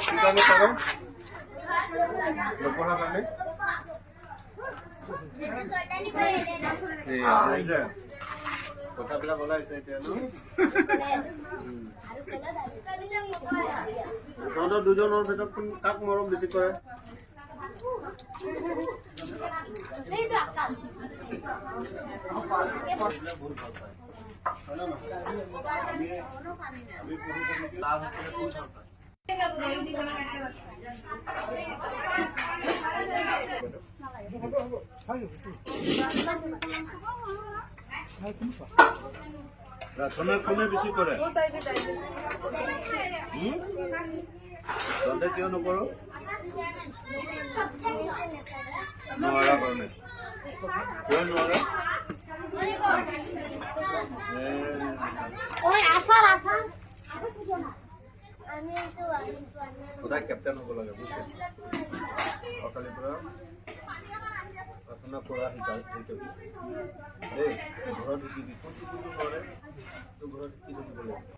Kita taruh. Lepas apa ni? Iya, ada. Kota bila bola itu tu. Kalau দুজন और बेटा कोन काक मरम बेसी करे রাধনা কোনে বেশি করে তন্ডে কিয় নকৰো নোৱাৰা কাৰণে কিয় নোৱাৰা ওই আসাৰ আসাৰ আমি তো সদায় কেপ্টেইন হ'ব লাগে বুজিছে অকালি পৰা প্ৰাৰ্থনা কৰা শিকাই এই ঘৰত শিকিবি কোনটো কৰে তো ঘৰত শিকি থাকিব লাগে